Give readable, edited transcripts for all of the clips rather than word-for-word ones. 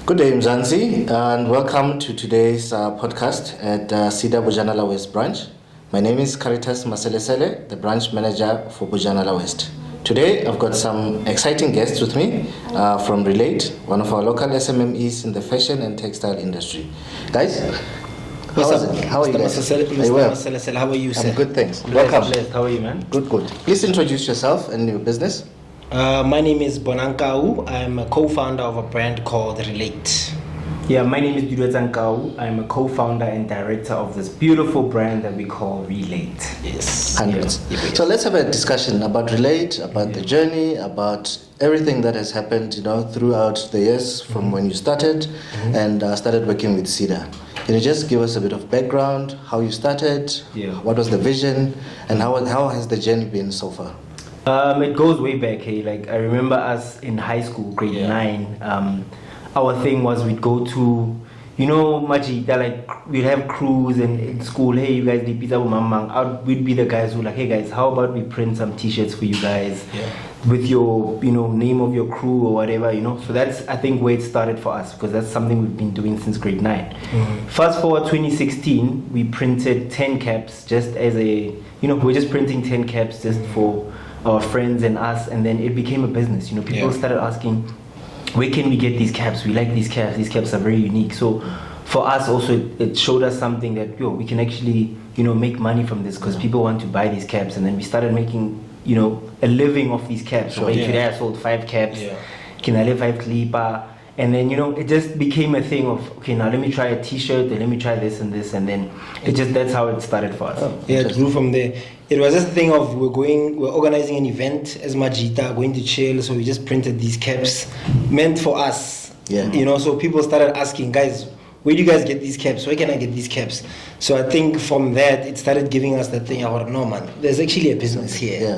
Good day, Mzansi, and welcome to today's podcast at Seda Bujanala West branch. My name is Caritas Maselesele, the branch manager for Bujanala West. Today, I've got some exciting guests with me from Re-L8, one of our local SMMEs in the fashion and textile industry. Guys, how are you guys? Are you well? How are you, sir? I'm good, thanks. Welcome. How are you, man? Good. Please introduce yourself and your business. My name is Bonang and Kau. I'm a co-founder of a brand called Re-L8. Yeah, my name is Duduetsang Kau. I'm a co-founder and director of this beautiful brand that we call Re-L8. Yes. Hundreds. So let's have a discussion about Re-L8, about the journey, about everything that has happened, throughout the years from when you started and started working with Seda. Can you just give us a bit of background, how you started, what was the vision, and how has the journey been so far? It goes way back, hey. Like, I remember us in high school, grade 9. Our thing was we'd go to, Majita, like, we'd have crews in school. Hey, you guys, pizza mamang. We'd be the guys who like, hey guys, how about we print some t-shirts for you guys with your, name of your crew or whatever, So that's, I think, where it started for us, because that's something we've been doing since grade 9. Fast forward 2016, we printed 10 caps just as a, we're just printing 10 caps just for our friends and us, and then it became a business. People started asking, where can we get these caps? We like these caps are very unique. So for us also, it showed us something that we can actually make money from this, because people want to buy these caps. And then we started making a living off these caps. So today I sold 5 caps, Kinale 5 klipa. And then, it just became a thing of, okay, now let me try a t-shirt, then let me try this and this. And then that's how it started for us. It grew from there. It was just a thing of we're organizing an event as Majita, going to chill. So we just printed these caps meant for us. So people started asking, guys, where do you guys get these caps? Where can I get these caps? So I think from that, it started giving us that thing. I thought, no, man, there's actually a business here.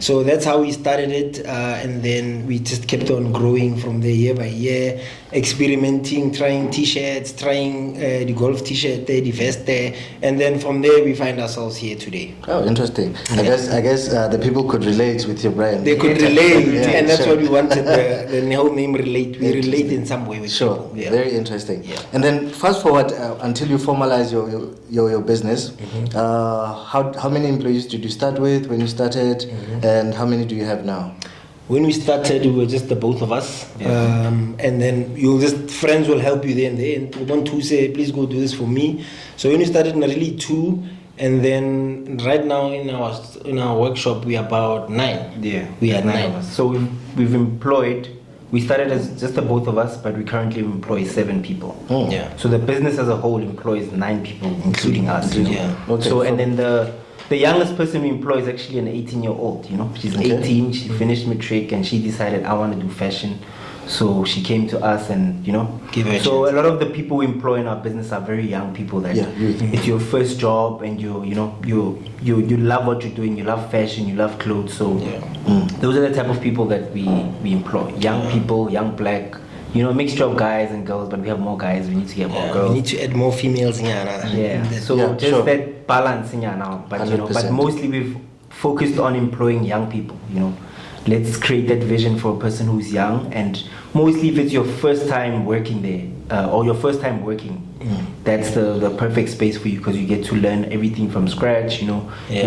So that's how we started it. And then we just kept on growing from there year by year, experimenting, trying t-shirts, trying the golf t-shirt, the vest there. And then from there, we find ourselves here today. Oh, interesting. I guess the people could relate with your brand. They could relate. And that's what we wanted, the whole name Re-L8. We relate in some way with people. Very interesting. And then fast forward until you formalize your business. How many employees did you start with when you started, and how many do you have now? When we started, we were just the both of us, and then friends will help you there and there. And we want to say, please go do this for me. So when we started, really 2. And then right now in our workshop we are about 9. We are 9 of us. So we've employed. We started as just the both of us, but we currently employ 7 people. So the business as a whole employs 9 people, including us. And then the youngest person we employ is actually an 18-year-old. She's 18. She finished matric and she decided, I want to do fashion. So she came to us and so a lot of the people we employ in our business are very young people that it's your first job, and you love what you're doing, you love fashion, you love clothes. So those are the type of people that we employ. Young people, young black, a mixture of guys and girls, but we have more guys, we need to get more girls. We need to add more females. That balance now. But mostly we've focused on employing young people. Let's create that vision for a person who's young, and mostly if it's your first time working there or your first time working, that's the perfect space for you, because you get to learn everything from scratch. You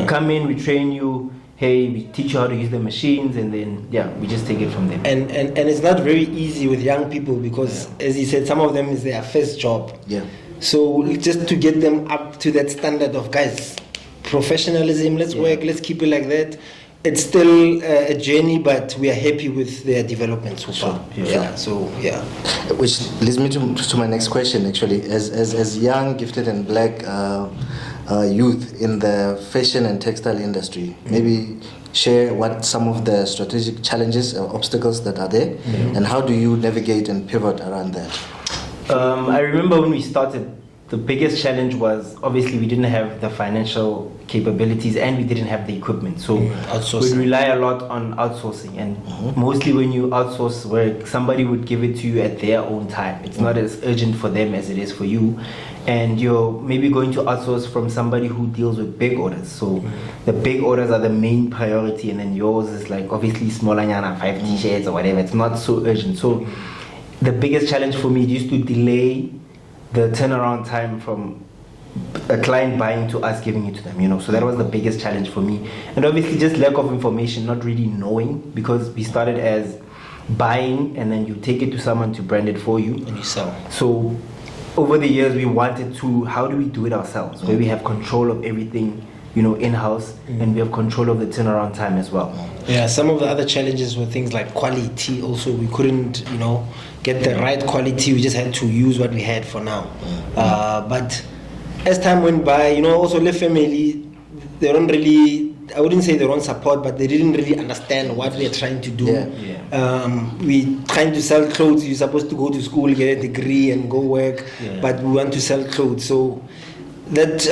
come in, we train you, we teach you how to use the machines, and then we just take it from there. And it's not very easy with young people, because as you said, some of them is their first job. So just to get them up to that standard of, guys, professionalism, let's work, let's keep it like that. It's still a journey, but we are happy with their development so far. Which leads me to my next question, actually. As young, gifted and black youth in the fashion and textile industry, maybe share what some of the strategic challenges or obstacles that are there, and how do you navigate and pivot around that? I remember when we started, the biggest challenge was obviously we didn't have the financial capabilities and we didn't have the equipment. So we rely a lot on outsourcing, and mostly when you outsource work, somebody would give it to you at their own time. It's not as urgent for them as it is for you. And you're maybe going to outsource from somebody who deals with big orders. So the big orders are the main priority, and then yours is like obviously smaller, 5 t-shirts or whatever. It's not so urgent. So the biggest challenge for me used to delay the turnaround time from a client buying to us giving it to them, you know. So that was the biggest challenge for me. And obviously just lack of information, not really knowing, because we started as buying and then you take it to someone to brand it for you. And you sell. So over the years we wanted to, how do we do it ourselves? Where we have control of everything, you know, in-house, and we have control of the turnaround time as well. Yeah, some of the other challenges were things like quality also. We couldn't, you know, get the right quality. We just had to use what we had for now. But as time went by, you know, also the family, they don't really, I wouldn't say they don't support, but they didn't really understand what we are trying to do. We trying to sell clothes. You're supposed to go to school, get a degree and go work, but we want to sell clothes. So that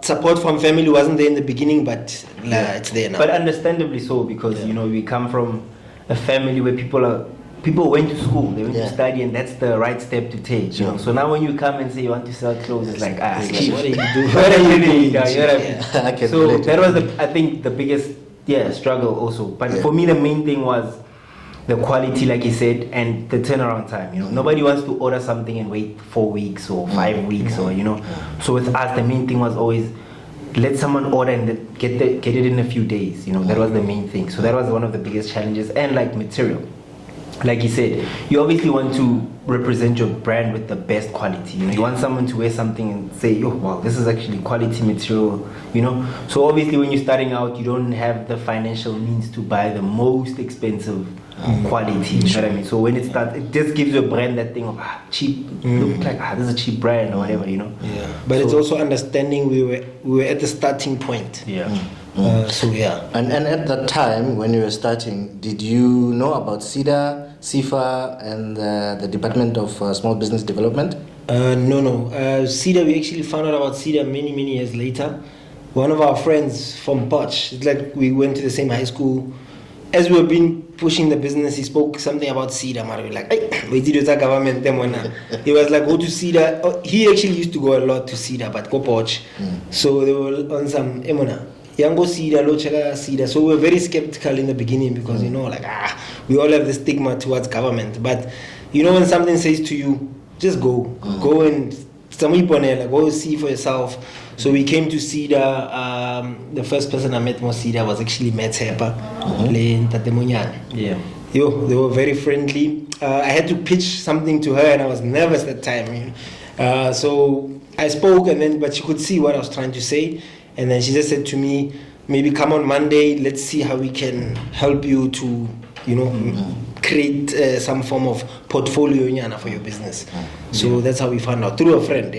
support from family wasn't there in the beginning, but it's there now. But understandably so, because you know, we come from a family where people went to school, they went to study, and that's the right step to take. You know? So now when you come and say you want to sell clothes, it's like, chief, what are you doing? What are you doing? You know what I mean? So that was I think the biggest struggle also. But for me the main thing was the quality, like you said, and the turnaround time. You know, nobody wants to order something and wait 4 weeks or 5 weeks, or you know. So with us, the main thing was always let someone order and get it in a few days. You know, that was the main thing. So that was one of the biggest challenges. And like material, like you said, you obviously want to represent your brand with the best quality. You know, you want someone to wear something and say, oh wow, this is actually quality material, you know. So obviously when you're starting out, you don't have the financial means to buy the most expensive quality, you know what I mean? So when it starts, it just gives you a brand, that thing of cheap, look like this is a cheap brand or whatever, you know. But it's also understanding we were at the starting point. And at that time when you were starting, did you know about Seda, SIFA, and the Department of Small Business Development? No. Seda, we actually found out about Seda many years later. One of our friends from Potch, it's like we went to the same high school. As we were been pushing the business, he spoke something about Seda. We were like, hey, we did a government. He was like, go to Seda. Oh, he actually used to go a lot to Seda, but go Potch. So they were on some Emona. Yango Seda, Lochela Seda. So we were very skeptical in the beginning because, you know, like, we all have the stigma towards government. But, you know, when something says to you, just go. Go and go see for yourself. So we came to Seda. The first person I met more Seda was actually Matt Hepa, they were very friendly. I had to pitch something to her and I was nervous that time. So I spoke, but she could see what I was trying to say. And then she just said to me, maybe come on Monday, let's see how we can help you to, you know, create some form of portfolio for your business. So that's how we found out, through a friend.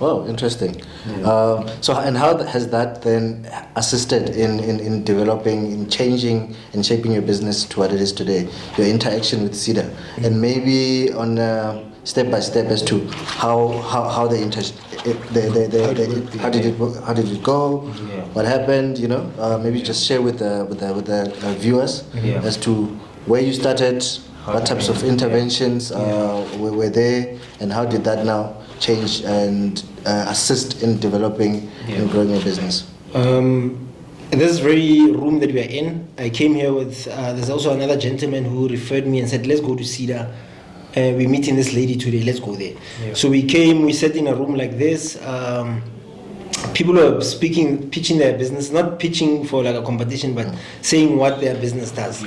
Wow, interesting. So, and how has that then assisted in developing, in changing and shaping your business to what it is today, your interaction with Seda, and maybe on step by step as to how how did it go, what happened, you know, maybe just share with the viewers as to where you started, what types of interventions were there, and how did that now change and assist in developing and growing your business. This very room that we are in, I came here with, there's also another gentleman who referred me and said, let's go to Seda. We're meeting this lady today, let's go there. So we came, we sat in a room like this. People were pitching their business, not pitching for like a competition, but saying what their business does.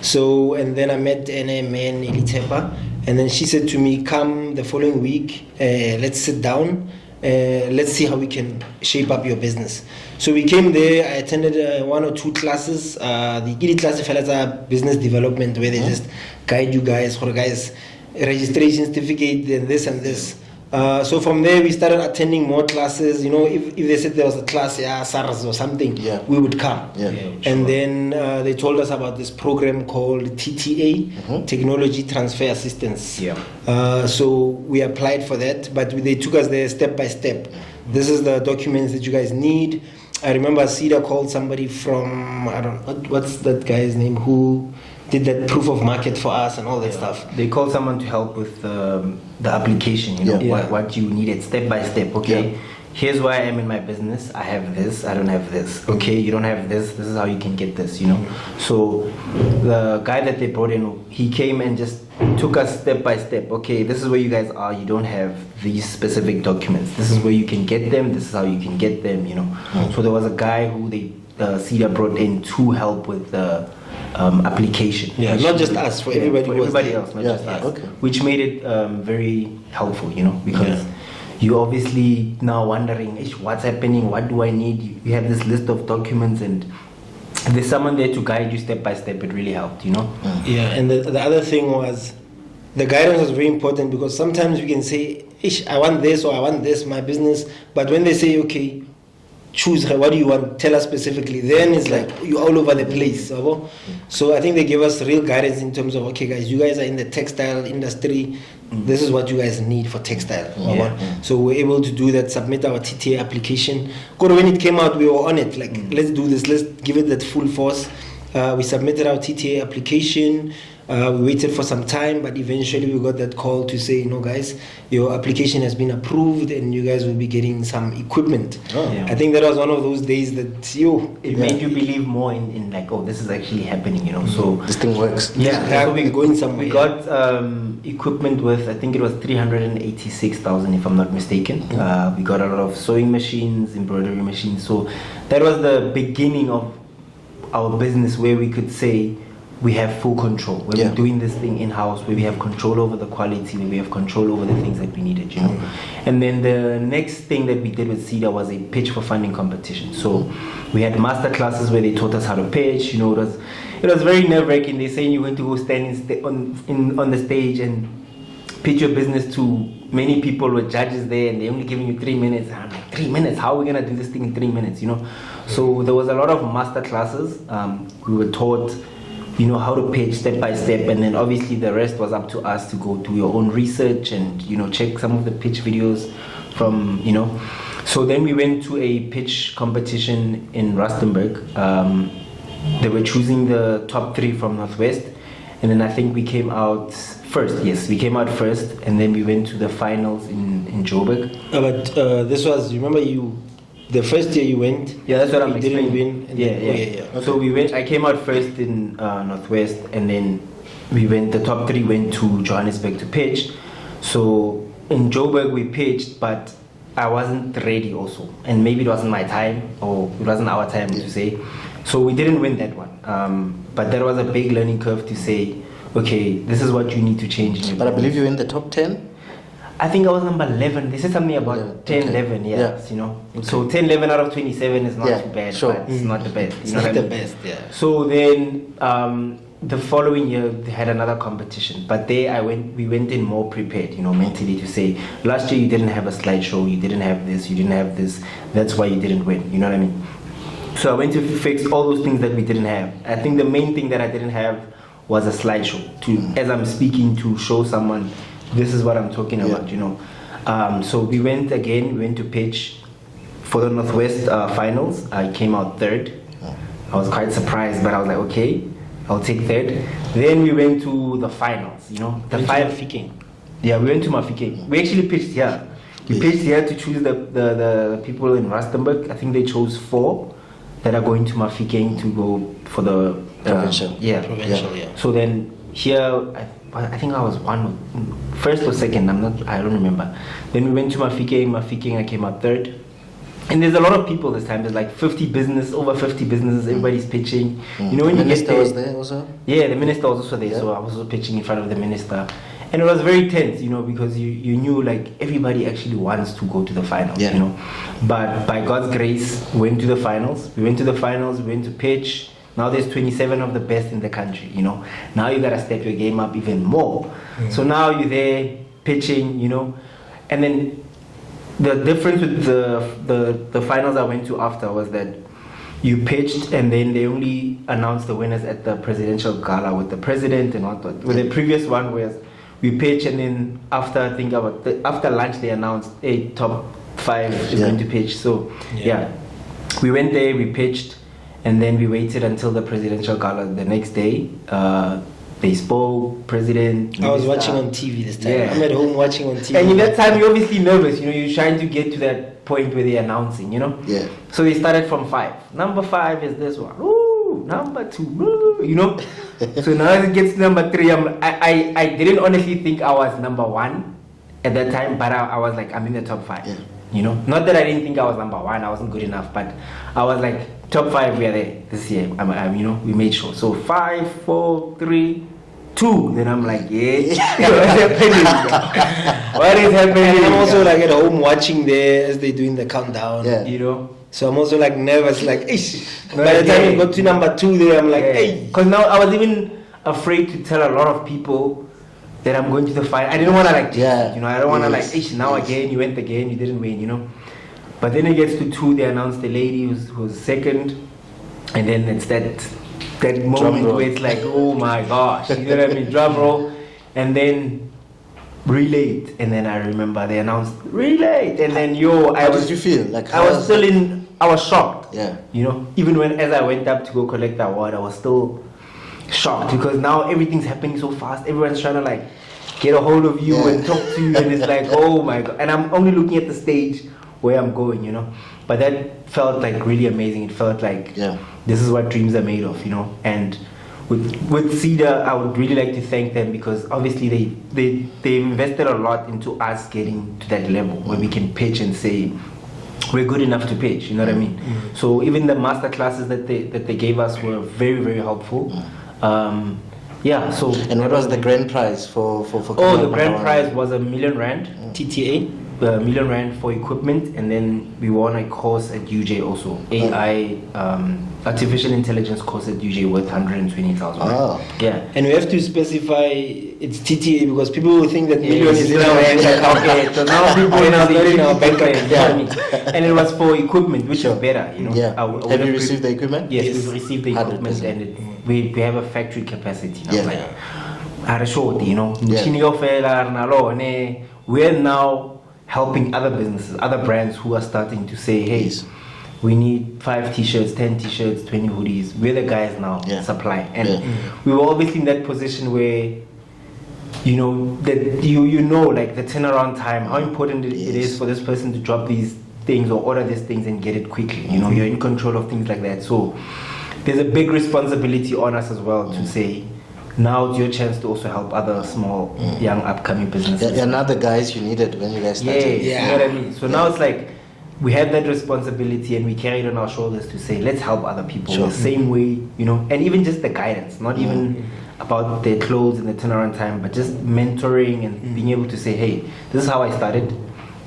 So, and then I met man Elitepa, and then she said to me, come the following week, let's sit down, let's see how we can shape up your business. So we came there, I attended 1 or 2 classes, the Giri class of business development, where they just guide you guys, registration certificate, and this and this. So from there we started attending more classes. You know, if they said there was a class, SARS or something, we would come. And then they told us about this program called TTA, Technology Transfer Assistance. So we applied for that, but they took us there step by step. This is the documents that you guys need. I remember Seda called somebody from, I don't know, what's that guy's name, who did that proof of market for us and all that stuff. They called someone to help with the application, you know, what you needed step by step. here's where I am in my business. I have this, I don't have this. Okay, you don't have this, this is how you can get this, you know. So the guy that they brought in, he came and just took us step by step. Okay, this is where you guys are. You don't have these specific documents. This is where you can get them. This is how you can get them, you know. So there was a guy who Seda brought in to help with the application. Yeah, not just us, for everybody. For everybody else, not just us. Okay. Which made it very helpful, you know, because you're obviously now wondering, what's happening? What do I need? You have this list of documents, and there's someone there to guide you step by step. It really helped, you know. Yeah, and the other thing was, the guidance was very important, because sometimes you can say, I want this or I want this, my business. But when they say, okay, choose, what do you want, tell us specifically, then it's like you're all over the place. So I think they gave us real guidance in terms of, okay guys, you guys are in the textile industry, this is what you guys need for textile. So we're able to do that, submit our TTA application. When it came out, we were on it, like let's do this, let's give it that full force. We submitted our TTA application. We waited for some time, but eventually we got that call to say, no guys, your application has been approved and you guys will be getting some equipment. I think that was one of those days that it made you believe more in like, oh, this is actually happening, you know. So this thing works. So we going somewhere. We got equipment with, I think it was 386,000 if I'm not mistaken. We got a lot of sewing machines, embroidery machines. So that was the beginning of our business, where we could say we have full control. We're doing this thing in-house, where we have control over the quality, where we have control over the things that we needed, you know. And then the next thing that we did with Seda was a pitch for funding competition. So we had master classes where they taught us how to pitch, you know. It was very nerve-wracking. They're saying you're going to go stand on the stage and pitch your business to many people with judges there, and they're only giving you 3 minutes. And I'm like, 3 minutes? How are we going to do this thing in 3 minutes, you know? So there was a lot of master classes. We were taught, you know, how to pitch step by step, and then obviously the rest was up to us to go do your own research and, you know, check some of the pitch videos from, you know. So then we went to a pitch competition in Rustenburg. They were choosing the top 3 from Northwest, and then I think we came out first. Yes, we came out first, and then we went to the finals in Joburg. But this was, remember the first year you went? Yeah, that's what I'm didn't explaining. win. Okay. So we went. I came out first in Northwest, and then we went. The top 3 went to Johannesburg to pitch. So in Joburg we pitched, but I wasn't ready also, and maybe it wasn't my time, or it wasn't our time to say. So we didn't win that one. But that was a big learning curve to say, okay, this is what you need to change. But I believe you're in the top 10. I think I was number 11. They said something about 10, 11, you know. So 10, 11 out of 27 is not too bad, but it's not the best. It's not the best, So then the following year they had another competition, but there we went in more prepared, you know, mentally, to say, last year you didn't have a slideshow, you didn't have this, you didn't have this, that's why you didn't win, you know what I mean? So I went to fix all those things that we didn't have. I think the main thing that I didn't have was a slideshow, as I'm speaking, to show someone, this is what I'm talking about, you know. So we went to pitch for the Northwest finals. I came out 3rd. I was quite surprised, but I was like, okay, I'll take 3rd. Then we went to the finals, you know. Mafikeng. Yeah, we went to Mafikeng. We actually pitched here. We pitched here to choose the people in Rustenburg. I think they chose 4 that are going to Mafikeng to go for the provincial. Provincial. So then here, I think I was first or second, I don't remember. Then we went to Mafikeng, I came out 3rd. And there's a lot of people this time. There's like over 50 businesses, everybody's pitching. You know, when the you minister get there, was there also? Yeah, the minister was also there, so I was also pitching in front of the minister. And it was very tense, you know, because you knew like everybody actually wants to go to the finals, you know. But by God's grace, we went to the finals. We went to pitch. Now there's 27 of the best in the country, you know. Now you gotta step your game up even more. So now you're there pitching, you know. And then the difference with the finals I went to after was that you pitched and then they only announced the winners at the presidential gala with the president and whatnot. With the previous one was we pitched, and then after after lunch they announced a top 5 is going to pitch. So we went there, we pitched, and then we waited until the presidential gala the next day. They spoke, president. I was watching on TV this time. I'm at home watching on TV. And in that time, you're obviously nervous. You know, you're trying to get to point where they're announcing, you know. Yeah. So they started from 5. Number 5 is this one. Ooh, number 2. Ooh, you know. So now it gets to number 3. I didn't honestly think I was number 1 at that time, but I was like, I'm in the top 5. Yeah. You know, not that I didn't think I was number 1. I wasn't good enough, but I was like top 5. We are there this year. I'm you know, we made sure. So 5, 4, 3, 2. Then I'm like, yeah. What's happening? What is happening? And I'm also like at home watching there as they're doing the countdown. Yeah. You know. So I'm also like nervous, like, Eish. By the time you got to number 2 there, I'm like, hey. Because now I was even afraid to tell a lot of people that I'm going to the final. I didn't want to like, you know, I don't want to like, Eish, now again, you went again, you didn't win, you know. But then it gets to 2, they announced the lady who's second, and then it's that moment where it's like, oh my gosh, you know what I mean, drum roll, and then Re-L8, and then I remember they announced Re-L8, and then how did you feel? Like I was shocked. Yeah. You know, even as I went up to go collect the award, I was still shocked because now everything's happening so fast. Everyone's trying to like get a hold of you and talk to you, and it's like, oh my god. And I'm only looking at the stage where I'm going, you know. But that felt like really amazing. It felt like this is what dreams are made of, you know. And with Seda, I would really like to thank them because obviously they invested a lot into us getting to that level where we can pitch and say we're good enough to pitch, you know what I mean? So even the master classes that they gave us were very, very helpful. Yeah, so and what was the grand prize for the grand prize was R1 million TTA, R1 million for equipment, and then we won a course at UJ also, AI artificial intelligence course at UJ worth 120,000. Oh. Yeah. And we have to specify it's TTA because people will think that million is in our bank account. Okay, so now people in our bank account. Yeah. And it was for equipment, which is better, you know. Yeah. Have you received the equipment? Yes, we've received the equipment, 100%. and we have a factory capacity now. Yeah. Like, at a short, you know. Yeah. We're now helping other businesses, other brands who are starting to say, hey, Yes. we need 5 t-shirts, 10 t-shirts, 20 hoodies. We're the guys now supplying. And we were obviously in that position where, you know, that you know, like the turnaround time, how important it is for this person to drop these things or order these things and get it quickly. You know, you're in control of things like that. So there's a big responsibility on us as well to say, now it's your chance to also help other small, young, upcoming businesses. They're not the guys you needed when you guys started. You know what I mean? So now it's like, we have that responsibility and we carry it on our shoulders to say, let's help other people the same way, you know, and even just the guidance, not even about their clothes and the turnaround time, but just mentoring and being able to say, hey, this is how I started.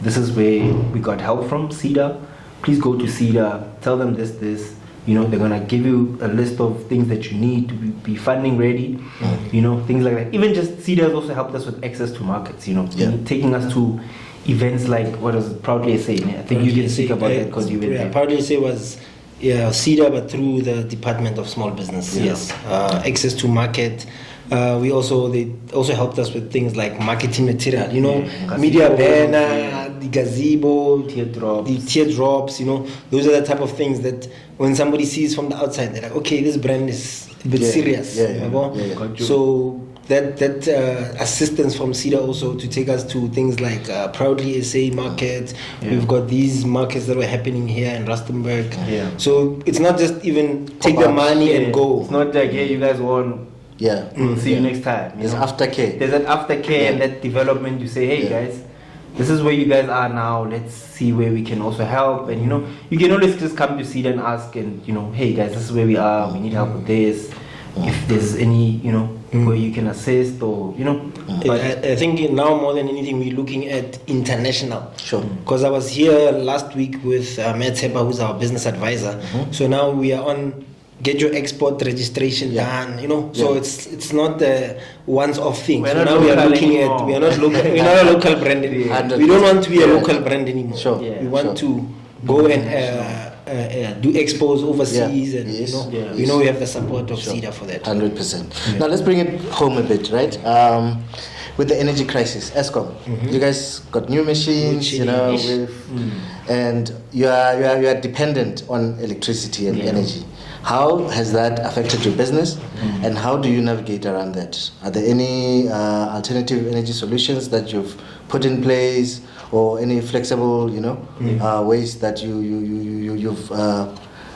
This is where we got help from Seda. Please go to Seda, tell them this. You know, they're going to give you a list of things that you need to be funding ready, you know, things like that. Even just Seda has also helped us with access to markets, you know, taking us to events like, what was it, Proudly SA? I think you can speak about that because you were there. Proudly SA was Seda, but through the Department of Small Business. Yes, access to market. They also helped us with things like marketing material, you know, media banner, the gazebo, the teardrops, you know, those are the type of things that when somebody sees from the outside, they're like, okay, this brand is a bit serious. So that assistance from Seda also to take us to things like Proudly SA market. We've got these markets that were happening here in Rustenburg. So it's not just even take the money and go. It's not like, hey, you guys won. We'll see you next time. There's aftercare. There's an aftercare and that development. You say, hey guys, this is where you guys are now. Let's see where we can also help. And you know, you can always just come to Seda and ask, and you know, hey guys, this is where we are. We need help with this. If there's any, you know, where you can assist or you know. But I think now more than anything, we're looking at international. Sure. Because I was here last week with Matt Sepa, who's our business advisor. So now we are on. Get your export registration done, you know. So it's not the once-off thing. So now we are looking at we are not local. We're not a local brand anymore. We don't want to be a local brand anymore. We want to go and do expos overseas, and you know we have the support of Seda for that. 100%. Now let's bring it home a bit, right? With the energy crisis, Eskom, you guys got new machines, you know, and you are dependent on electricity and energy. How has that affected your business, and how do you navigate around that? Are there any alternative energy solutions that you've put in place, or any flexible, ways that you've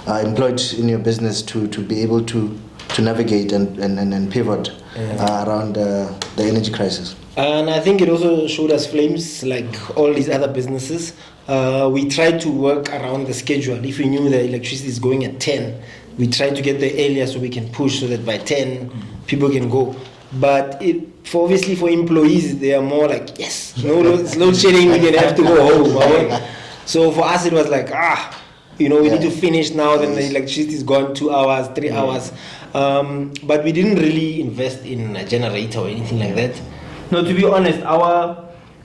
employed in your business to be able to navigate and pivot around the energy crisis? And I think it also showed us flames like all these other businesses. We tried to work around the schedule. If we knew the electricity is going at 10, we tried to get there earlier so we can push so that by 10 people can go. But obviously for employees, they are more like, yes, no load shedding, we can have to go home. So for us, it was like, we need to finish now, then the electricity is gone 2 hours, 3 hours. But we didn't really invest in a generator or anything like that. No, to be honest,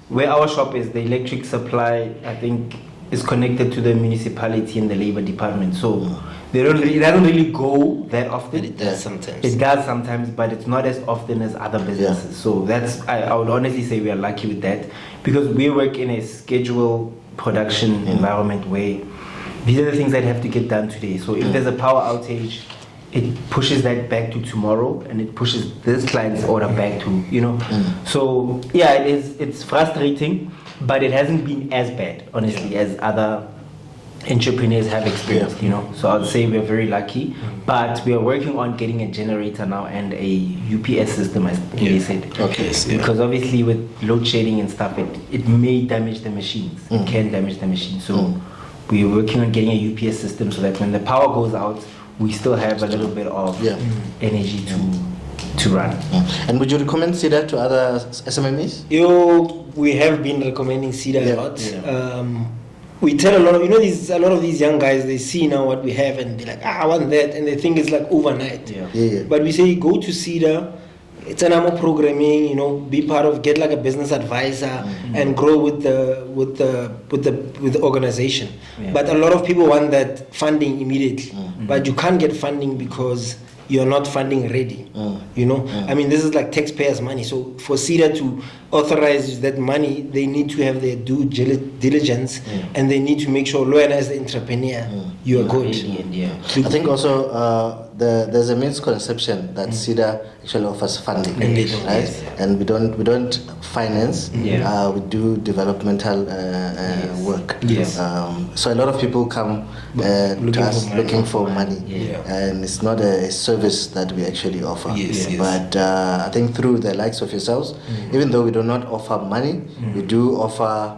where our shop is, the electric supply, I think, is connected to the municipality and the labor department. So it doesn't really go that often. But it does sometimes. It does sometimes, but it's not as often as other businesses. So I would honestly say we are lucky with that, because we work in a scheduled production environment where these are the things that have to get done today. So if there's a power outage, it pushes that back to tomorrow, and it pushes this client's order back to, So it's frustrating, but it hasn't been as bad, honestly, as other entrepreneurs have experienced, So I'd say we're very lucky, but we are working on getting a generator now and a UPS system, as they said. Okay. Because obviously with load shedding and stuff, it may damage the machines. It can damage the machines. So we're working on getting a UPS system so that when the power goes out, we still have a little bit of energy to run. And would you recommend Seda to other SMMEs? We have been recommending Seda a lot. We tell a lot of these young guys, they see now what we have and they're like, I want that, and they think it's like overnight. But we say go to Seda. It's an AMO programming, be part of, get like a business advisor and grow with the organization. But a lot of people want that funding immediately, but you can't get funding because you're not funding ready. I mean, this is like taxpayers' money. So for Seda to authorize that money, they need to have their due diligence, and they need to make sure, Loyana as the entrepreneur, you are good. I think also there's a misconception that Seda actually offers funding, right? And we don't finance. We do developmental work. So a lot of people come to us looking for money, and it's not a service that we actually offer. But I think through the likes of yourselves, even though we do not offer money, we do offer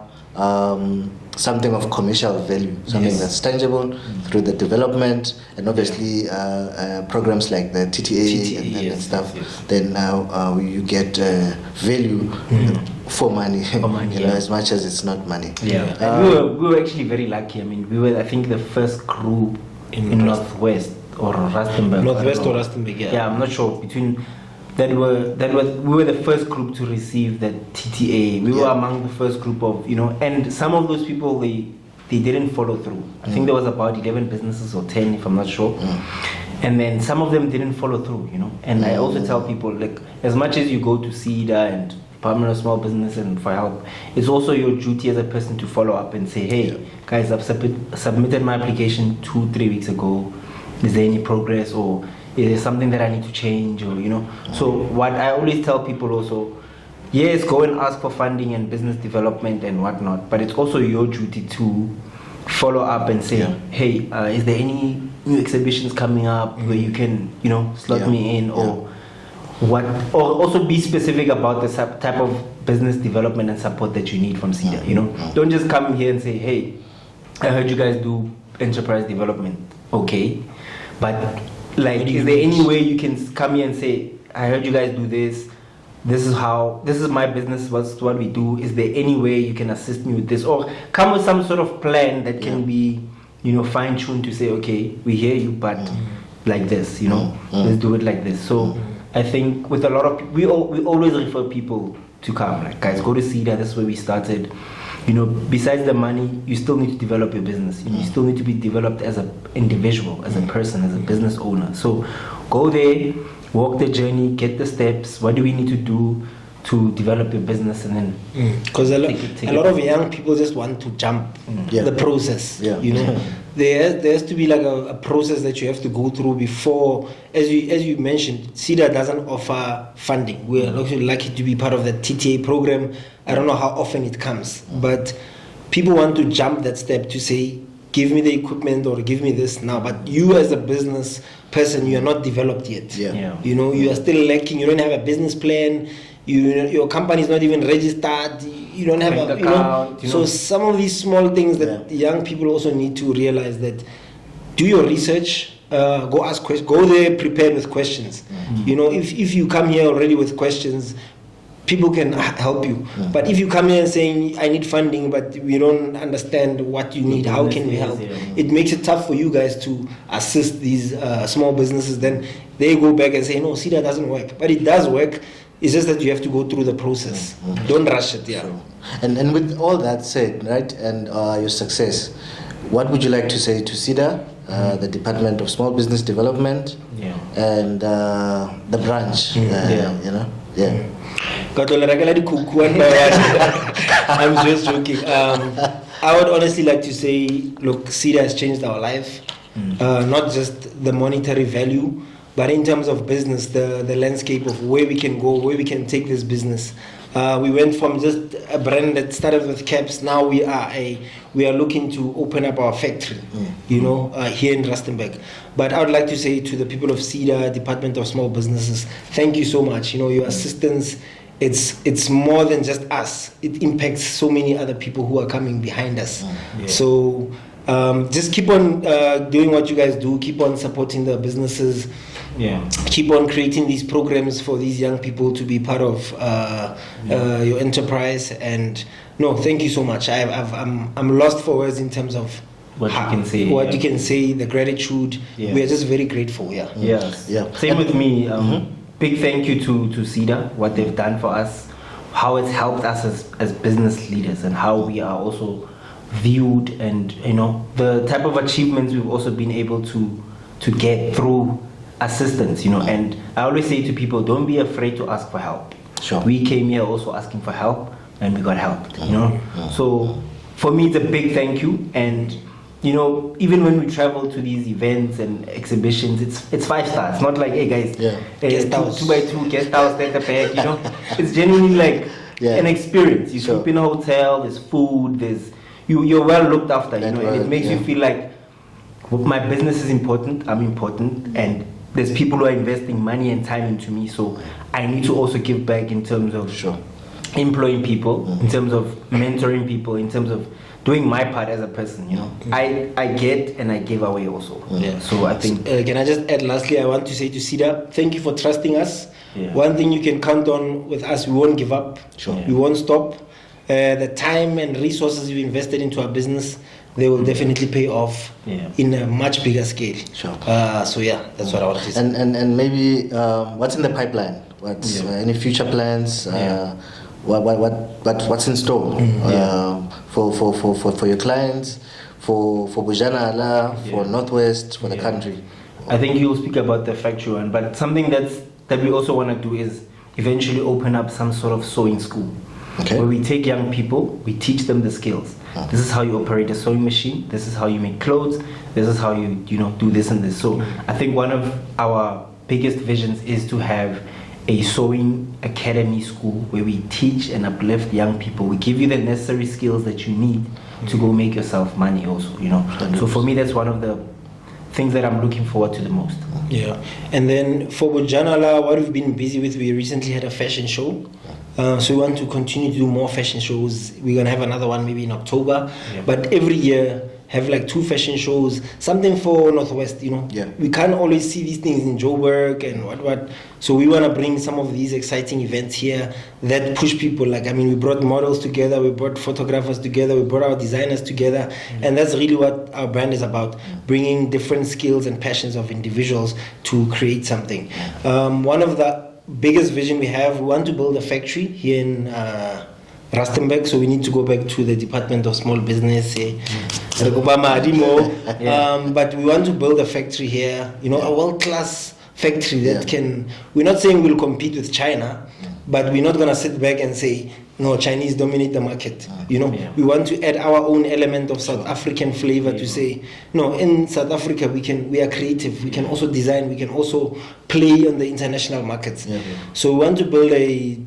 something of commercial value, something that's tangible through the development, and obviously programs like the TTA and stuff. Then now you get value for money, as much as it's not money. And we were actually very lucky. I mean, we were, I think, the first group in Northwest or Rustenburg. Yeah, I'm not sure between. We were the first group to receive the TTA. We were among the first group of, and some of those people, they didn't follow through. I think there was about 11 businesses or 10, if I'm not sure. And then some of them didn't follow through, And I also tell people, like, as much as you go to Seda and Department of Small Business and for help, it's also your duty as a person to follow up and say, hey, guys, I've submitted my application 2-3 weeks ago. Is there any progress, or is there something that I need to change, or So what I always tell people also, yes, go and ask for funding and business development and whatnot, but it's also your duty to follow up and say, hey, is there any new exhibitions coming up where you can, slot me in, or what? Or also be specific about the type of business development and support that you need from Seda. Don't just come here and say, hey, I heard you guys do enterprise development. Okay, but like, is there any way you can come here and say, I heard you guys do this, this is my business, what's what we do, is there any way you can assist me with this, or come with some sort of plan that can be fine-tuned to say, okay, we hear you, but like this, let's do it like this. So I think with a lot of we always refer people to come, like, guys, go to Seda, that's where we started. Besides the money, you still need to develop your business. You still need to be developed as an individual, as a person, as a business owner. So go there, walk the journey, get the steps. What do we need to do to develop your business? And then because a lot of young people just want to jump the process. there has to be like a process that you have to go through before, as you mentioned, Seda doesn't offer funding. We are actually lucky to be part of the TTA program. I don't know how often it comes, but people want to jump that step to say, give me the equipment or give me this now. But you as a business person, you are not developed yet. You know, you are still lacking. You don't have a business plan. Your company is not even registered. You don't have a account. So some of these small things that young people also need to realize, that do your research, go ask questions, go there prepared with questions. You know, if you come here already with questions, people can help you. But if you come here and saying, I need funding, but we don't understand what you need, how can we help? It makes it tough for you guys to assist these small businesses. Then they go back and say, no, see, that doesn't work. But it does work. It's just that you have to go through the process. Don't rush it, And with all that said, right, and your success, what would you like to say to Seda, the Department of Small Business Development, and the branch, you know? I'm just joking. I would honestly like to say, look, Seda has changed our life. Not just the monetary value, but in terms of business, the landscape of where we can go, where we can take this business. We went from just a brand that started with caps. Now we are looking to open up our factory, you know, here in Rustenburg. But I would like to say to the people of Seda, Department of Small Businesses, thank you so much. You know, your assistance, it's more than just us. It impacts so many other people who are coming behind us. So just keep on doing what you guys do. Keep on supporting the businesses. Keep on creating these programs for these young people to be part of your enterprise. And no, thank you so much. I'm lost for words in terms of what you can say. You can say, the gratitude. We are just very grateful. Same with me. Big thank you to Seda, what they've done for us, how it's helped us as business leaders, and how we are also viewed, and you know, the type of achievements we've also been able to get through assistance, you know. And I always say to people, don't be afraid to ask for help. We came here also asking for help, and we got helped, you know. So for me, it's a big thank you. And you know, even when we travel to these events and exhibitions, it's 5 stars. It's not like, hey guys, guest house, 2x2 guest house, take the bag, you know. It's genuinely like an experience. You sleep in a hotel, there's food, you're well looked after, you know, and it makes you feel like, well, my business is important, I'm important, and there's people who are investing money and time into me, so I need to also give back in terms of employing people, in terms of mentoring people, in terms of doing my part as a person, you know. I get and I give away also. So I think... can I just add, lastly, I want to say to Seda, thank you for trusting us. One thing you can count on with us, we won't give up. We won't stop. The time and resources you invested into our business, they will definitely pay off in a much bigger scale. So yeah, that's what I want to say. And maybe what's in the pipeline? What's any future plans? What's in store for your clients, for Bujana, for Northwest, for the country? I think you'll speak about the factory one, but something that we also want to do is eventually open up some sort of sewing school. Where we take young people, we teach them the skills. This is how you operate a sewing machine. This is how you make clothes. This is how you do this and this. So I think one of our biggest visions is to have a sewing academy school where we teach and uplift young people. We give you the necessary skills that you need to go make yourself money also, you know. So for me, that's one of the things that I'm looking forward to the most. And then for Bujanala, what we've been busy with, we recently had a fashion show. So we want to continue to do more fashion shows. We're going to have another one maybe in October. But every year, have like 2 fashion shows, something for Northwest, you know. We can't always see these things in Joburg and what. So we want to bring some of these exciting events here that push people. Like, I mean, we brought models together, we brought photographers together, we brought our designers together. And that's really what our brand is about, bringing different skills and passions of individuals to create something. One of the biggest vision we have, we want to build a factory here in Rustenburg, so we need to go back to the Department of Small Business. But we want to build a factory here, you know, a world-class factory that can, we're not saying we'll compete with China, but we're not gonna sit back and say no, Chinese dominate the market. You know, we want to add our own element of South African flavor to say no. In South Africa, we are creative. We can also design. We can also play on the international markets. So we want to build a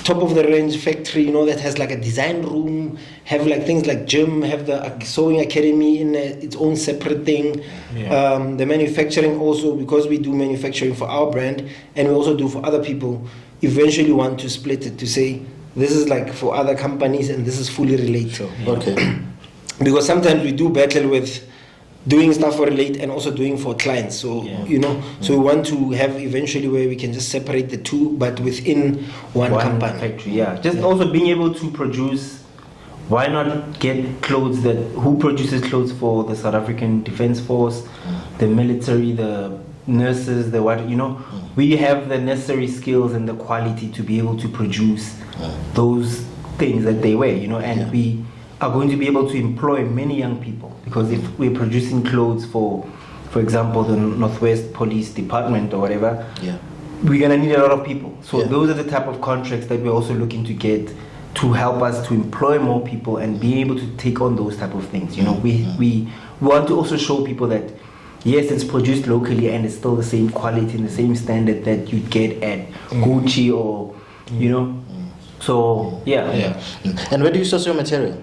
top of the range factory, you know, that has like a design room, have like things like gym, have the sewing academy in its own separate thing. The manufacturing also, because we do manufacturing for our brand and we also do for other people, eventually want to split it to say this is like for other companies and this is fully related. Okay. Because sometimes we do battle with doing stuff for Relate and also doing for clients. So, you know, so we want to have eventually where we can just separate the two, but within one company. Factory, just also being able to produce. Why not get clothes who produces clothes for the South African Defence Force, the military, the nurses, the what, you know, we have the necessary skills and the quality to be able to produce those things that they wear, you know, and we are going to be able to employ many young people, because if we're producing clothes for example, the Northwest Police Department or whatever, we're going to need a lot of people. So those are the type of contracts that we're also looking to get to help us to employ more people and be able to take on those type of things. You know, we want to also show people that yes, it's produced locally and it's still the same quality and the same standard that you'd get at Gucci or, you know. So, And where do you source your material?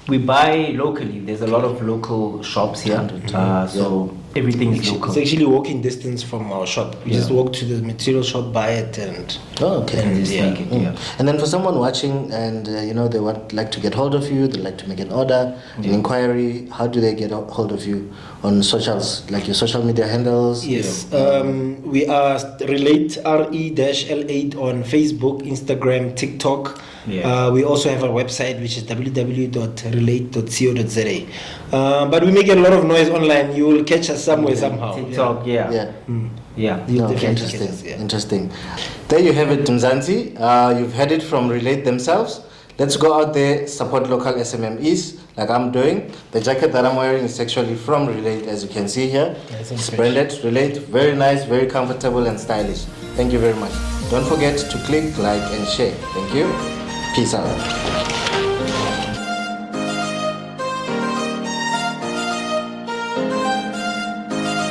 We buy locally. There's a lot of local shops here. So everything is local. It's actually walking distance from our shop. We just walk to the material shop, buy it, and and just make it. And then for someone watching and you know they would like to get hold of you, they like to make an order, an inquiry. How do they get hold of you on socials, like your social media handles? Yes, we are Relate Re-L8 on Facebook, Instagram, TikTok. We also have a website which is www.relate.co.za. But we make a lot of noise online. You will catch us somewhere somehow. TikTok, Interesting. There you have it, Mzansi. You've heard it from Relate themselves. Let's go out there, support local SMMEs like I'm doing. The jacket that I'm wearing is actually from Relate, as you can see here. It's branded Relate. Very nice, very comfortable and stylish. Thank you very much. Don't forget to click, like and share. Thank you. Peace out.